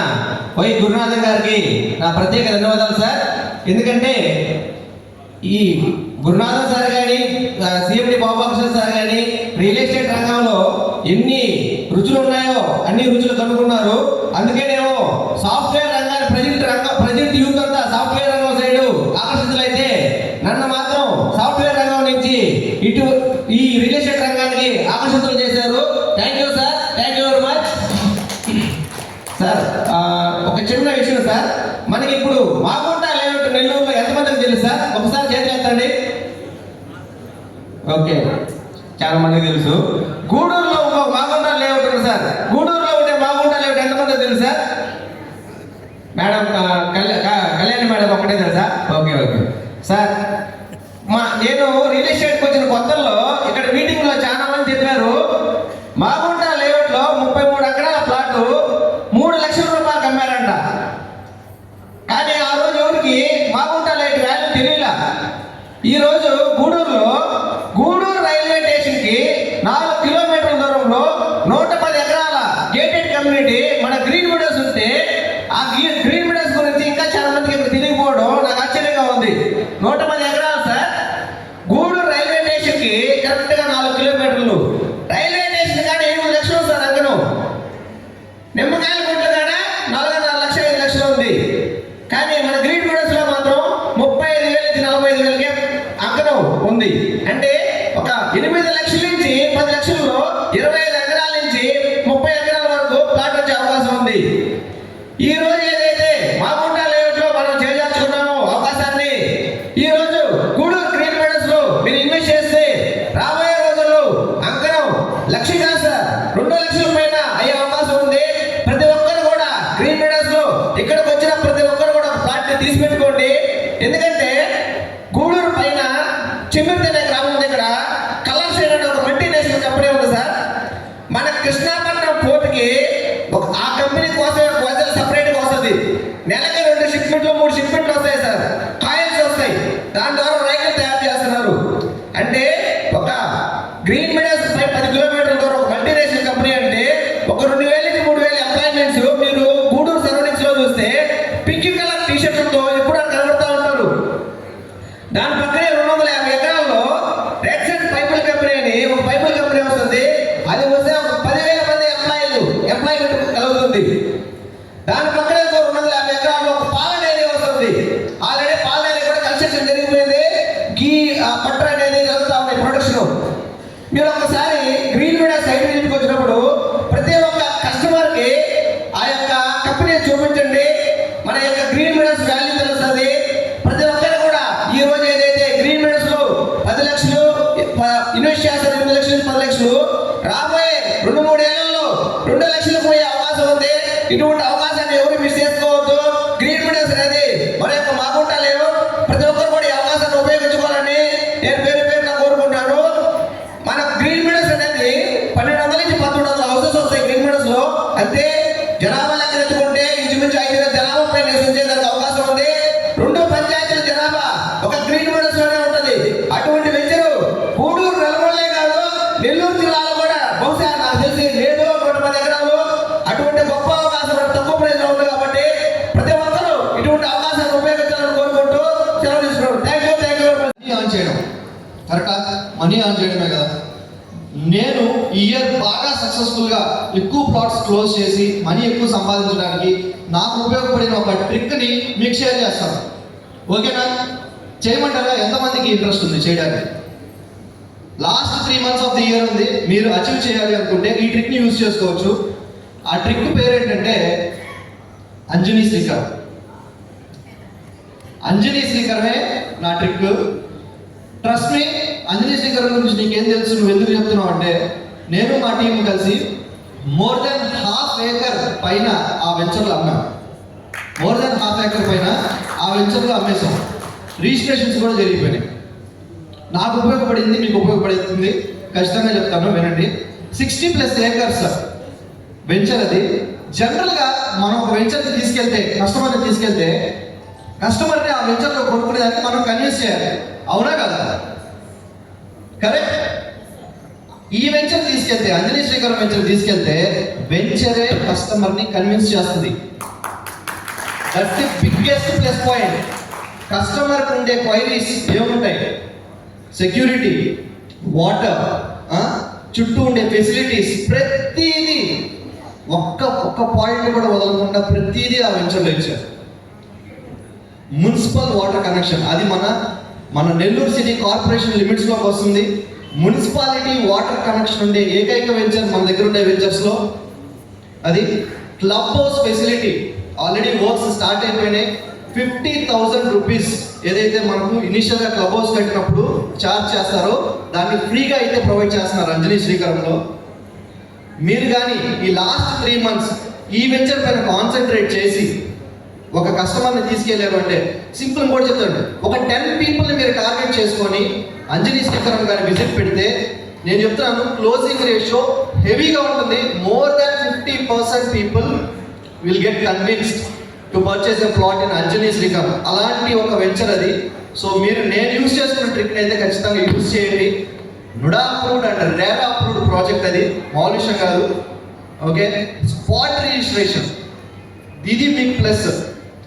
వై గురునాథన్ గారికి నా ప్రత్యేక ధన్యవాదాలు సార్. ఎందుకంటే ఈ గురునాథన్ సార్ కానీ సిఎండి బాబు అగస్త్య సార్ కానీ రియల్ ఎస్టేట్ రంగంలో ఎన్ని రుచులు ఉన్నాయో అన్ని రుచులు కనుక్కున్నారు. అందుకేనేమో సాఫ్ట్వేర్ రంగాన్ని ప్రజెంట్ యూత్ అంతా సాఫ్ట్వేర్ రంగం సైడ్ ఆకర్షితులైతే నన్ను మాత్రం సాఫ్ట్వేర్ రంగం నుంచి ఇటు ఈ రియల్ ఎస్టేట్ రంగానికి ఆకర్షితులు చేశారు. Thank you sir, thank you very much sir. ఒక చిన్న విషయం సార్, మనకి ఇప్పుడు మాగుంట లేఅవుట్ నెల్లూరులో ఎంతమందికి తెలుసు సార్? ఒకసారి చేతి ఎత్తండి. ఓకే, చాలా మందికి తెలుసు. గూడూరులో ఇంకో మాగుంట లేఅవుట్ ఉంది సార్. గూడూరులో ఉండే మాగుంట లేఅవుట్ ఎంతమందికి తెలుసు సార్? మేడం కళ్యాణి మేడం ఒకటే తెలుసా? Okay sir. నేను రియల్ ఎస్టేట్కి వచ్చిన కొత్తల్లో ఇక్కడ మీటింగ్లో చాలా మంది చెప్పారు మాగుంట లేఅవుట్లో 33 ఎకరాల ఈ గ్రీన్ మీడియాస్ గురించి ఇంకా చాలా మందికి ఇప్పుడు తెలియకపోవడం నాకు ఆశ్చర్యంగా ఉంది. 110 ఎకరాలు సార్. గూడూరు రైల్వే స్టేషన్కి కరెక్ట్గా 4 కిలోమీటర్లు. రైల్వే స్టేషన్ కానీ 7 లక్షలు సార్ అంకనం. నిమ్మకాయల గుంటలు కాడ 4.5 లక్షలు 5 లక్షలు ఉంది. కానీ మన గ్రీన్ మీడియాస్ లో మాత్రం 35,000 నుంచి 45,000కే అంకనం ఉంది. అంటే ఒక 8 లక్షల నుంచి 10 లక్షల్లో 25 ఎకరాల నుంచి 30 ఎకరాల వరకు ప్లాట్ వచ్చే అవకాశం ఉంది. ఈ రోజు ఏదైతే మాగుంట లేఅవుట్ లో మనం చేజార్చుకున్నామో అవకాశాన్ని, ఈ రోజు గూడూరు గ్రీన్ మీడియాస్ లో మీరు ఇన్వెస్ట్ చేస్తే రాబోయే రోజుల్లో అంకనం 1 లక్ష కాదు సార్, 2 లక్షల పైన అయ్యే అవకాశం ఉంది. ప్రతి ఒక్కరు కూడా గ్రీన్ మీడియాస్ లో ఇక్కడికి వచ్చిన ప్రతి ఒక్కరు కూడా ప్లాట్ తీసి పెట్టుకోండి. ఎందుకంటే గూడూరు పైన చిమ్మిరి అనే గ్రామం దగ్గర కలర్ షేడ్ అనే ఒక మల్టీనేషనల్ కంపెనీ ఉంది సార్. మన కృష్ణాపట్నం పోర్టుకి ఆ కంపెనీ కోసం వజల్ సపరేట్ గా వస్తుంది. నెలకి 2 షిప్మెంట్లు 3 షిప్మెంట్లు వస్తాయి సార్. కాయిల్స్ వస్తాయి, దాని ద్వారా రైతులు తయారు చేస్తున్నారు. అంటే ఒక గ్రీన్ మీడియాస్ పై 10 కిలోమీటర్ల దూరం ఒక మల్టీనేషనల్ కంపెనీ అంటే ఒక 2,000 నుంచి 3,000 ఎంప్లాయ్మెంట్స్ మీరు గూడూరు సరౌండింగ్స్ లో చూస్తే పింక్ కలర్ టీషర్ట్లతో ఎప్పుడు కనబడతా ఉంటారు. దాని పక్కనే 250 ఎకరాల్లో రెడ్ సెట్ పైపుల్ కంపెనీ అని ఒక పైపుల్ కంపెనీ వస్తుంది. అది వస్తే ఒక 10,000 మంది ఎంప్లాయ్మెంట్ కలుగుతుంది. దాని పక్కనే 250 ఎకరాల్లో ఒక పాల డైరీ వస్తుంది. ఆల్రెడీ పాల డైరీ కూడా కన్స్ట్రక్షన్ జరిగిపోయింది. గీ బట్టర్ అనేది జరుగుతూ ఉన్నాయి ప్రొడక్షన్. మీరు ఒకసారి గ్రీన్ మీడియా సైట్ విజిట్కి వచ్చినప్పుడు ప్రతి ఒక్క కస్టమర్కి ఆ యొక్క కంపెనీ చూపించండి. మన యొక్క గ్రీన్ మీడియాస్ వాల్యూ తెలుస్తుంది. ప్రతి ఒక్కరు కూడా ఈ రోజు ఏదైతే గ్రీన్ మీడియాస్ లో 10 లక్షలు ఇన్వెస్ట్ చేస్తారు, 8 లక్షల నుంచి 10 లక్షలు రాబోయే 2-3 ఏళ్లలో 2 లక్షలు పోయే అవకాశం ఉంది. ఇటువంటి అవకాశాన్ని ఎవరు మిస్ చేసుకోవద్దు. గ్రీన్ మీడియాస్ అనేది మన యొక్క మాగుంట లేవు. ప్రతి ఒక్కరు కూడా ఈ అవకాశాన్ని ఉపయోగించుకోవాలని నేను పేరు పేరున కోరుకుంటాను. మన గ్రీన్ మీడియాస్ అనేది 1,200 నుంచి 1,300 హౌసెస్ వస్తాయి గ్రీన్ మీడియాస్ లో. అంతే జనాభా లెక్క ఎత్తుకుంటే ఇంచుమించు 5,000 జనాభా పై నివసించేందుకు అవకాశం ఉంది. 2 పంచాయతీల జనాభా ఒక గ్రీన్ మీడియాస్ లోనే ఉంటుంది. అటువంటి వెంచరు గూడూరు నల్గొండే కాదు, నెల్లూరు జిల్లాలో కూడా బహుశా నాకు తెలిసి లేదు 110 ఎకరాలు. అటువంటి గొప్ప అవకాశం తక్కువ ప్రైస్ లో ఉంది కాబట్టి ప్రతి ఒక్కరూ ఇటువంటి అవకాశాన్ని ఉపయోగించాలని కోరుకుంటూ సెలవు తీసుకున్నాను. Thank you. మనీ ఆన్ చేయడం కరెక్టా? మనీ ఆన్ చేయడమే కదా. నేను ఈ ఇయర్ బాగా సక్సెస్ఫుల్గా ఎక్కువ ప్లాట్స్ క్లోజ్ చేసి మనీ ఎక్కువ సంపాదించడానికి నాకు ఉపయోగపడిన ఒక ట్రిక్ని మీకు షేర్ చేస్తాను. ఓకేనా? చేయమంటారా? ఎంతమందికి ఇంట్రెస్ట్ ఉంది చేయడానికి? Last 3 months of the year ఉంది. మీరు అచీవ్ చేయాలి అనుకుంటే ఈ ట్రిక్ని యూజ్ చేసుకోవచ్చు. ఆ ట్రిక్ పేరు ఏంటంటే అంజనీ శ్రీకర్. అంజనీ శ్రీకరమే నా trick. Trust me, Anjani Srikar గురించి నీకేం తెలుసు, నువ్వు ఎందుకు చెప్తున్నావు అంటే, నేను మా టీం కలిసి మోర్ దెన్ 1/2 acre పైన ఆ వెంచర్లో అమ్మాం. మోర్ దెన్ 1/2 acre పైన ఆ వెంచర్లో అమ్మేసాం. రిజిస్ట్రేషన్స్ కూడా జరిగిపోయినాయి. నాకు ఉపయోగపడింది, మీకు ఉపయోగపడుతుంది, ఖచ్చితంగా చెప్తాను, వినండి. 60+ acres వెంచర్ అది. జనరల్గా మనం ఒక వెంచర్ని తీసుకెళ్తే, కస్టమర్ని తీసుకెళ్తే, కస్టమర్ని ఆ వెంచర్లో కొనుక్కునేదానికి మనం కన్విన్స్ చేయాలి. అవునా కదా? కరెక్ట్. ఈ వెంచర్ తీసుకెళ్తే, అంజనీ శ్రీకర్ వెంచర్ తీసుకెళ్తే వెంచరే కస్టమర్ని కన్విన్స్ చేస్తుంది. That's the biggest plus point. కస్టమర్కి ఉండే క్వైరీస్ ఏముంటాయి? సెక్యూరిటీ, వాటర్, చుట్టూ ఉండే ఫెసిలిటీస్, ప్రతిదీ ఒక్క పాయింట్ కూడా వదలకుండా ప్రతిదీ ఆ వెంచర్లో ఇచ్చారు. మున్సిపల్ వాటర్ కనెక్షన్, అది మన నెల్లూరు సిటీ కార్పొరేషన్ లిమిట్స్లోకి వస్తుంది. మున్సిపాలిటీ వాటర్ కనెక్షన్ ఉండే ఏకైక వెంచర్ మన దగ్గర ఉండే వెంచర్స్లో అది. Club house facility already works start అయిపోయినాయి. 50,000 రూపీస్ ఏదైతే మనకు ఇనిషియల్గా క్లబ్ హౌస్ కట్టినప్పుడు ఛార్జ్ చేస్తారో దాన్ని ఫ్రీగా అయితే ప్రొవైడ్ చేస్తున్నారు అంజనీ శ్రీకరంలో. మీరు కానీ ఈ లాస్ట్ 3 months ఈ వెంచర్ పైన కాన్సన్ట్రేట్ చేసి ఒక కస్టమర్ని తీసుకెళ్ళారు అంటే, సింపుల్ కూడా చెప్తాను, ఒక 10 పీపుల్ని మీరు టార్గెట్ చేసుకొని అంజనీ శ్రీకరం గారి విజిట్ పెడితే, నేను చెప్తున్నాను క్లోజింగ్ రేషియో హెవీగా ఉంటుంది. More than 50% people will get convinced to purchase a plot in Anjani Srikaram. అలాంటి ఒక వెంచర్ అది. సో మీరు నేను యూజ్ చేసుకున్న ట్రిక్ని అయితే ఖచ్చితంగా యూజ్ చేయండి. NUDA approved and RERA approved project అది, మామూలు విషయం కాదు. ఓకే. స్పాట్ రిజిస్ట్రేషన్ ఇది బిగ్ ప్లస్.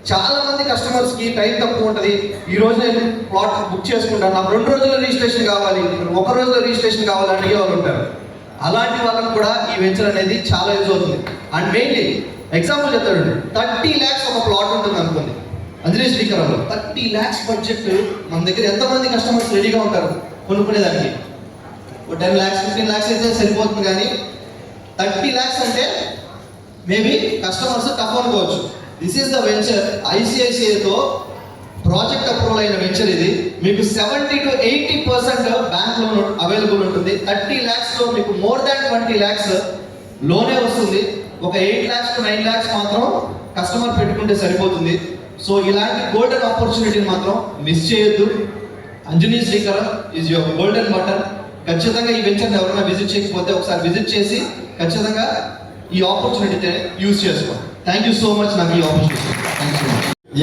చాలా మంది కస్టమర్స్కి టైం తక్కువ ఉంటుంది. ఈ రోజు నేను ప్లాట్ బుక్ చేసుకుంటాను, నాకు 2 రోజుల్లో రిజిస్ట్రేషన్ కావాలి, 1 రోజులో రిజిస్ట్రేషన్ కావాలి అడిగే వాళ్ళు ఉంటారు. అలాంటి వాళ్ళకి కూడా ఈ వెంచర్ అనేది చాలా యూజ్ అవుతుంది. అండ్ మెయిన్లీ ఎగ్జాంపుల్ చెప్తాడు, 30 lakhs ఒక ప్లాట్ ఉంటుంది అనుకోండి అంజనీ శ్రీకరంలో. 30 lakhs బడ్జెట్ మన దగ్గర ఎంతమంది కస్టమర్స్ రెడీగా ఉంటారు కొనుక్కునేదానికి? 10 lakhs 15 lakhs అయితే సరిపోతుంది, కానీ 30 lakhs అంటే మేబీ కస్టమర్స్ టఫ్ అనుకోవచ్చు. This is the venture. ఐసిఐసిఐతో ప్రాజెక్ట్ అప్రూవల్ అయిన వెంచర్ ఇది. మీకు 70 to 80% బ్యాంక్ లోన్ అవైలబుల్ ఉంటుంది. 30 lakhsలో మీకు మోర్ దాన్ 20 lakhs లోనే వస్తుంది. ఒక 8 lakhs to 9 lakhs మాత్రం కస్టమర్ పెట్టుకుంటే సరిపోతుంది. సో ఇలాంటి గోల్డెన్ ఆపర్చునిటీని మాత్రం మిస్ చేయొద్దు. Anjani Srikaram is your golden button. ఖచ్చితంగా ఈ వెంచర్ని ఎవరైనా విజిట్ చేయకపోతే ఒకసారి విజిట్ చేసి ఖచ్చితంగా ఈ ఆపర్చునిటీని యూజ్ చేసుకోండి. థ్యాంక్ యూ సో మచ్ నాకు ఈ ఆపర్చునిటీ. Thank you.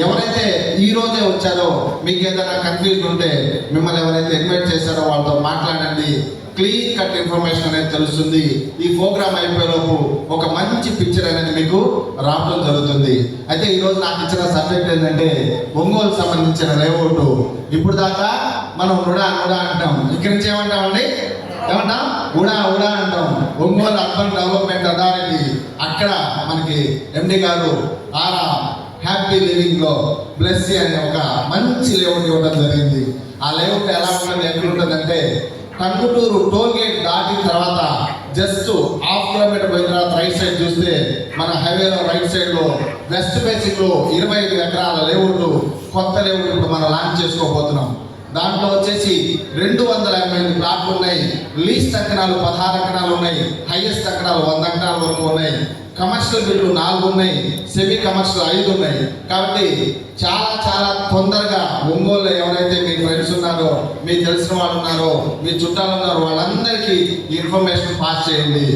ఎవరైతే ఈ రోజే వచ్చారో మీకు ఏదైనా కన్ఫ్యూజన్ ఉంటే మిమ్మల్ని ఎవరైతే ఇన్వైట్ చేశారో వాళ్ళతో మాట్లాడండి. క్లీన్ కట్ ఇన్ఫర్మేషన్ అనేది తెలుస్తుంది. ఈ ప్రోగ్రామ్ అయిపోయేలోపు ఒక మంచి పిక్చర్ అనేది మీకు రావడం జరుగుతుంది. అయితే ఈరోజు నాకు ఇచ్చిన సబ్జెక్ట్ ఏంటంటే ఒంగోలు సంబంధించిన లేఅవుట్. ఇప్పుడు దాకా మనం ఉడా అంటాం, ఇక్కడి నుంచి ఏమంటామండి? ఏమంటాం? ఉడా అంటాం. ఒంగోలు అర్బన్ డెవలప్మెంట్ అథారిటీ, అక్కడ మనకి ఎండి గారు ఆరా హ్యాపీ లివింగ్ లో బ్లెస్సీ అనే ఒక మంచి లేఅవుట్ ఇవ్వడం జరిగింది. ఆ లేఅవుట్ ఎలా ఉంటుంది, ఎట్లుంటుందంటే టంగుటూరు టోల్ గేట్ దాటిన తర్వాత జస్ట్ 1/2 కిలోమీటర్ పోయిన తర్వాత రైట్ సైడ్ చూస్తే మన హైవేలో రైట్ సైడ్ లో వెస్ట్ ఫేసింగ్ లో 25 ఎకరాల లేఅవుట్, కొత్త లేఅవుట్ ఇప్పుడు మనం లాంచ్ చేసుకోబోతున్నాం. దాంట్లో వచ్చేసి 288 ప్లాట్లు ఉన్నాయి. లీస్ట్ అంకణాలు 16 అంకణాలు ఉన్నాయి. హైయెస్ట్ అంకణాలు 100 అంకణాల వరకు ఉన్నాయి. కమర్షియల్ బిల్లు 4 ఉన్నాయి. సెమీ కమర్షియల్ 5 ఉన్నాయి. కాబట్టి చాలా తొందరగా ఒంగోలు ఎవరైతే మీ ఫ్రెండ్స్ ఉన్నారో, మీకు తెలిసిన వాళ్ళు ఉన్నారో, మీ చుట్టాలు ఉన్నారో వాళ్ళందరికీ ఈ ఇన్ఫర్మేషన్ పాస్ చేయండి.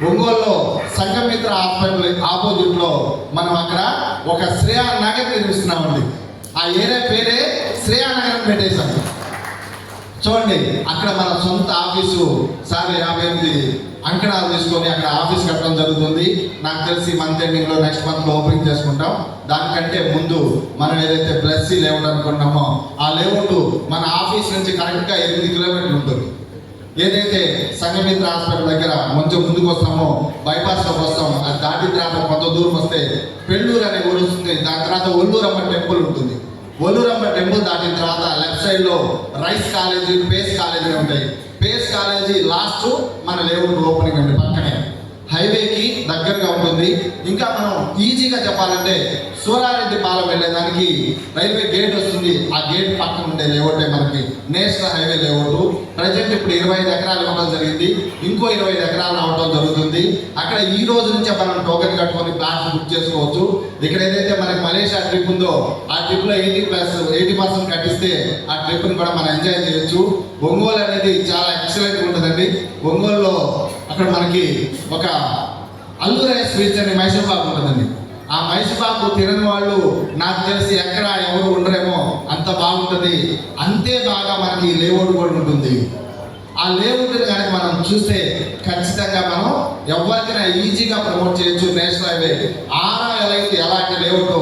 ఒంగోలులో సంఘమిత్ర హాస్పిటల్ ఆపోజిట్ లో మనం అక్కడ ఒక శ్రేయా నగర్ నిర్మిస్తున్నామండి. ఆ ఏరియా పేరే శ్రేయా నగరం పెట్టేశాం. చూడండి, అక్కడ మన సొంత ఆఫీసు సార్ 58 అంకణాలు తీసుకొని అక్కడ ఆఫీస్ కట్టడం జరుగుతుంది. నాకు తెలిసి మంత్ ఎండింగ్ లో నెక్స్ట్ మంత్ లో ఓపెనింగ్ చేసుకుంటాం. దానికంటే ముందు మనం ఏదైతే బ్లెస్సీ లేఅవుట్ అనుకున్నామో ఆ లేఅవుట్ మన ఆఫీస్ నుంచి కరెక్ట్ గా 8 కిలోమీటర్లు ఉంటుంది. ఏదైతే సంఘమిత్ర హాస్పిటల్ దగ్గర కొంచెం ముందుకు వస్తామో బైపాస్ లోకి వస్తాం. అది దాటిన తర్వాత కొంత దూరం వస్తే పెళ్ళూరు అనే ఊరు వస్తుంది. దాని తర్వాత ఒల్లూరమ్మ టెంపుల్ ఉంటుంది. ఒల్లూరమ్మ టెంపుల్ దాటిన తర్వాత లెఫ్ట్ సైడ్ లో రైస్ కాలేజీ, పేస్ కాలేజీ ఉంటాయి. పేస్ కాలేజీ లాస్ట్ మన లేఅవుట్ ఓపెనింగ్ అండి. పక్కనే హైవేకి దగ్గరగా ఉంటుంది. ఇంకా మనం ఈజీగా చెప్పాలంటే సూరారెడ్డి పాలెం వెళ్ళేదానికి రైల్వే గేట్ వస్తుంది. ఆ గేట్ పక్కన ఉండే లేఅవుటే మనకి నేషనల్ హైవే లేఅవుట్. ప్రజెంట్ ఇప్పుడు 25 ఎకరాలు ఇవ్వడం జరిగింది. ఇంకో 25 ఎకరాలు రావడం జరుగుతుంది. అక్కడ ఈ రోజు నుంచే మనం టోకెన్ కట్టుకొని ప్లాట్స్ బుక్ చేసుకోవచ్చు. ఇక్కడ ఏదైతే మనకి మలేషియా ట్రిప్ ఉందో ఆ ట్రిప్ లో 80% కట్టిస్తే ఆ ట్రిప్ ని కూడా మనం ఎంజాయ్ చేయొచ్చు. ఒంగోలు అనేది చాలా ఎక్సలెంట్ ఉంటుందండి. ఒంగోలులో అక్కడ మనకి ఒక అల్లూరయ్య స్వీట్స్ అనే మైసూర్ పాకు ఉంటుందండి. ఆ మైసూర్ పాకు తినని వాళ్ళు నాకు తెలిసి ఎక్కడ ఎవరు ఉండరేమో, అంత బాగుంటుంది. అంతే బాగా మనకి లేఅవుట్ కూడా ఉంటుంది. ఆ లేఅవుట్ కనుక మనం చూస్తే ఖచ్చితంగా మనం ఎవరికైనా ఈజీగా ప్రమోట్ చేయొచ్చు. నేషనల్ హైవే ఆరా ఎలాంటి లేఅవుట్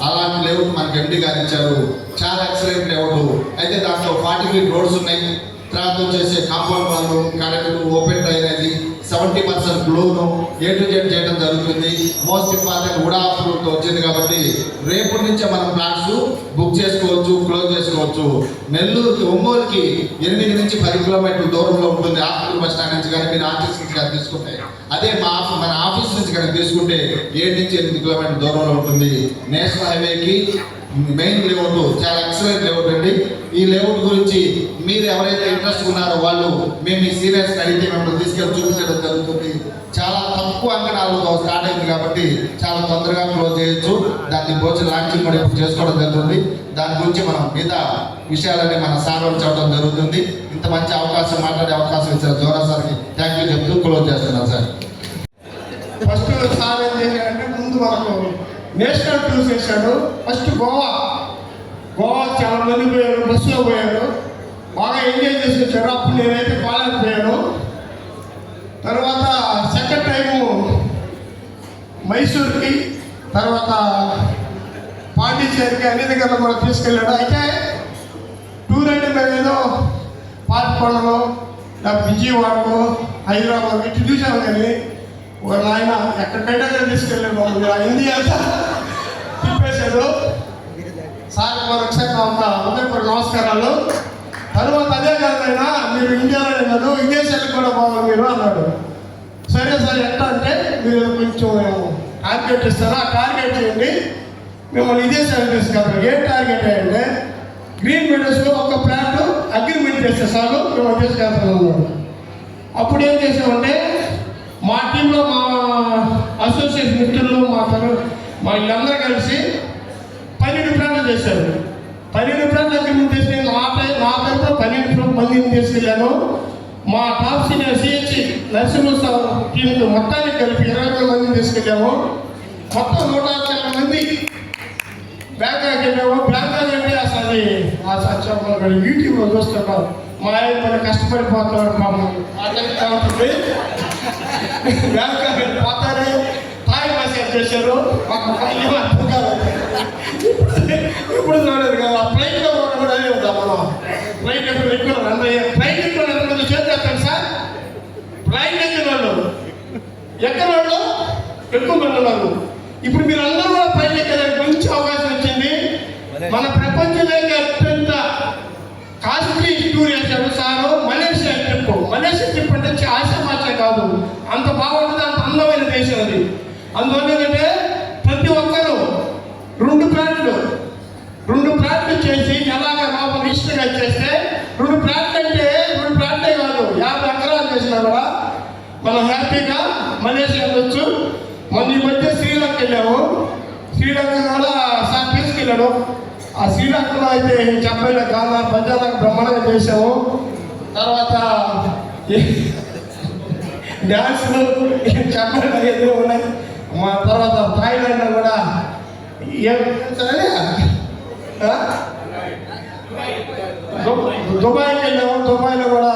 అలాంటి లేఅవుట్ మనకి ఎండి గారు ఇచ్చారు. చాలా ఎక్సలెంట్ లేఅవుట్. అయితే దాంట్లో 40 feet రోడ్స్ ఉన్నాయి. తర్వాత వచ్చేసి కాంపౌండ్ వాళ్ళు, correct, open drainage, 70% loan A to Z చేయడం జరుగుతుంది. మోస్ట్ ఇంపార్టెంట్ కూడా అప్రూవ్తో వచ్చింది కాబట్టి రేపటి నుంచే మనం ప్లాట్స్ బుక్ చేసుకోవచ్చు, క్లోజ్ చేసుకోవచ్చు. నెల్లూరుకి ఒంగోలుకి 8 నుంచి 10 కిలోమీటర్ల దూరంలో ఉంటుంది. హాస్పిటల్ బస్ స్టాండ్ నుంచి కానీ మీరు ఆఫీస్ నుంచి కానీ తీసుకుంటే, అదే మన ఆఫీస్ నుంచి కానీ తీసుకుంటే 7 నుంచి 8 కిలోమీటర్ల దూరంలో ఉంటుంది. నేషనల్ హైవేకి మెయిన్ లేఅవుట్ చాలా ఎక్సలెంట్ లేఅవుట్ అండి. ఈ లేఅవుట్ గురించి మీరు ఎవరైతే ఇంట్రెస్ట్ ఉన్నారో వాళ్ళు మేము మీ సీనియర్స్ అడిగితే మిమ్మల్ని తీసుకెళ్ళి చూపించడం జరుగుతుంది. చాలా తక్కువ అంకణాలతో స్టార్ట్ అయింది కాబట్టి చాలా తొందరగా క్లోజ్ చేయొచ్చు. దాన్ని భోజనం లాంచింగ్ కూడా ఇప్పుడు చేసుకోవడం జరుగుతుంది. దాని గురించి మనం మిగతా విషయాలన్నీ మన సార్ చెప్పడం జరుగుతుంది. ఇంత మంచి అవకాశం, మాట్లాడే అవకాశం ఇచ్చిన జోరా సార్కి థ్యాంక్ యూ చెప్తూ క్లోజ్ చేస్తున్నాం సార్. ఫస్ట్ సార్ ఏం చేశారంటే ముందు మనకు నేషనల్ టూర్స్ చేశాడు. ఫస్ట్ గోవా చాలా మంది పోయారు, బస్సులో పోయారు, బాగా ఎంజాయ్ చేసి వచ్చారు. అప్పుడు నేనైతే పోయాను. తర్వాత సెకండ్ టైము మైసూర్కి తర్వాత పాండిచ్చేరికి అన్ని దగ్గర కూడా తీసుకెళ్ళాడు. అయితే టూర్ అంటే మేము ఏదో పార్కొండలో లేకపోతే విజయవాడలో హైదరాబాద్ ఇటు చూసాము కానీ ఆయన ఎక్కడికైనా తీసుకెళ్ళాడు. మమ్మల్ని ఇండియా అంతా తిప్పేశాడు. సార్ మరొకసారి హృదయపూర్వక నమస్కారాలు. తర్వాత అదే కాదైనా మీరు ఇండియాలోనే కాదు విదేశాలకు కూడా పోవాలి మీరు అన్నాడు. సరే సార్ ఎట్లా అంటే మీరు కొంచెం టార్గెట్ ఇస్తారా, ఆ టార్గెట్ చేయండి, మిమ్మల్ని విదేశాలకు తీసుకెళ్తారు. ఏం టార్గెట్ అంటే గ్రీన్ మెడల్స్లో ఒక ప్లాంట్ అగ్రిమెంట్ చేస్తే చాలు మిమ్మల్ని తీసుకెళ్తాను అన్నాడు. అప్పుడు ఏం చేసామంటే మా టీంలో మా అసోసియేషన్ మిత్రులు మా వీళ్ళందరూ కలిసి 12 ప్లాంట్లు చేశారు. 12 ప్లాంట్లు అగ్రిమెంట్ చేసి నా తరఫున 12 మందిని తీసుకెళ్ళాను. మా టాప్ సీనియర్ సిహెచ్ నరసింహ టీంకి మొత్తానికి కలిపి 20 మందిని తీసుకెళ్ళాము. మొత్తం 160 మంది బ్యాంకాక్ వెళ్ళాము. బ్యాంకాక్ అంటే అసలు యూట్యూబ్లో చూస్తున్నాం. మా ఆయన మన కష్టపడిపోతున్నాడు పాపం ఉంటుంది. బ్యాంకాక్ పోతారు, థాయ్ మసాజ్ చేశారు. మాకు అర్థం కాదు. ఇప్పుడు చూడలేదు కదా, ఫ్లైట్లో కూడా అదే ఉందా మనం. ఫ్లైట్ ఎప్పుడు ఎక్కువ రన్ అయ్యా, ఫ్లైట్ ఎక్కువ ఎంతమంది చేస్తాను సార్. ఫ్లైట్ ఎక్కిన వాళ్ళు ఎక్కువ మంది ఉన్నారు. ఇప్పుడు మీరు అందరూ కూడా ఫ్లైట్ ఎక్కడానికి మంచి అవకాశం వచ్చింది. మన ప్రపంచంలోకి అత్యంత కాస్ట్లీ టూర్ వేశాడు sir Malaysia trip. Malaysia trip అంటే ఆశామాష కాదు, అంత బాగుంటుంది, అంత అందమైన దేశం అది. అందువల్ల ఏంటంటే ప్రతి ఒక్కరూ 2 ప్లాట్లు చేసి ఎలాగ లోపల ఇష్టంగా చేస్తే 2 ప్లాట్లు అంటే 2 ప్లాట్లే కాదు 50 ఎకరాలు చేసినా కూడా మనం హ్యాపీగా మలేషియా వెళ్ళొచ్చు. మొన్న ఈ మధ్య శ్రీలంక వెళ్ళాము. శ్రీలంక కూడా సార్ తీసుకెళ్ళాడు. ఆ శ్రీలంకలో అయితే చెప్పలేక గానా పంజాబ్ బ్రహ్మాండంగా చేసాము. తర్వాత డ్యాన్సులు చెప్పలేక ఎదురు ఉన్నాయి. మా తర్వాత థాయిలాండ్లో కూడా దుబాయ్కి వెళ్ళాము. దుబాయ్లో కూడా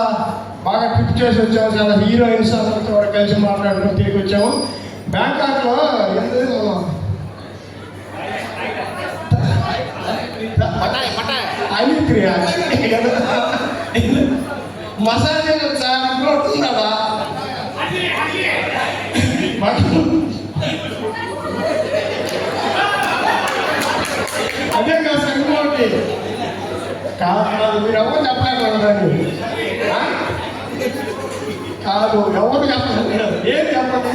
బాగా ట్రిప్ చేసి వచ్చాము. చాలా హీరోయిన్స్ అందరితో కూడా కలిసి మాట్లాడుకుని తిరిగి వచ్చాము. బ్యాంకాక్లో అనిక్రియ మసాజ్ సార్ ఉంటుందా అదే కాదు సార్. ఇంకోటి కాదు, మీరు ఎవరు చెప్పలేకపోయారు కాదు, ఎవరు చెప్పలేదు. ఏం చెప్పండి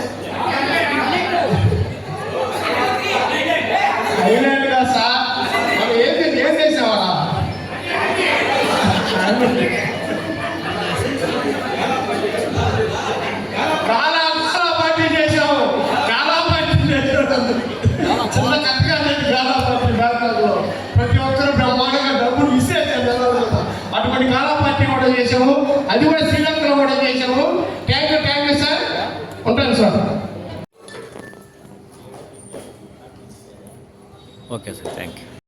అయినట్టుగా సార్ మనం ఏం చేసామా చాలా పార్టీ చేసాము. చాలా పార్టీ చేసాము. చిన్న కట్టగా చాలా పార్టీ బ్యాంకాక్లో ప్రతి ఒక్కరు బ్రహ్మాండంగా డబ్బులు ఇసేసాము. అటువంటి కాలా పార్టీ కూడా చేసాము. అది కూడా శ్రీలంకలో కూడా చేసాము. Thank you sir. ఉంటాను sir. Okay sir, thank you.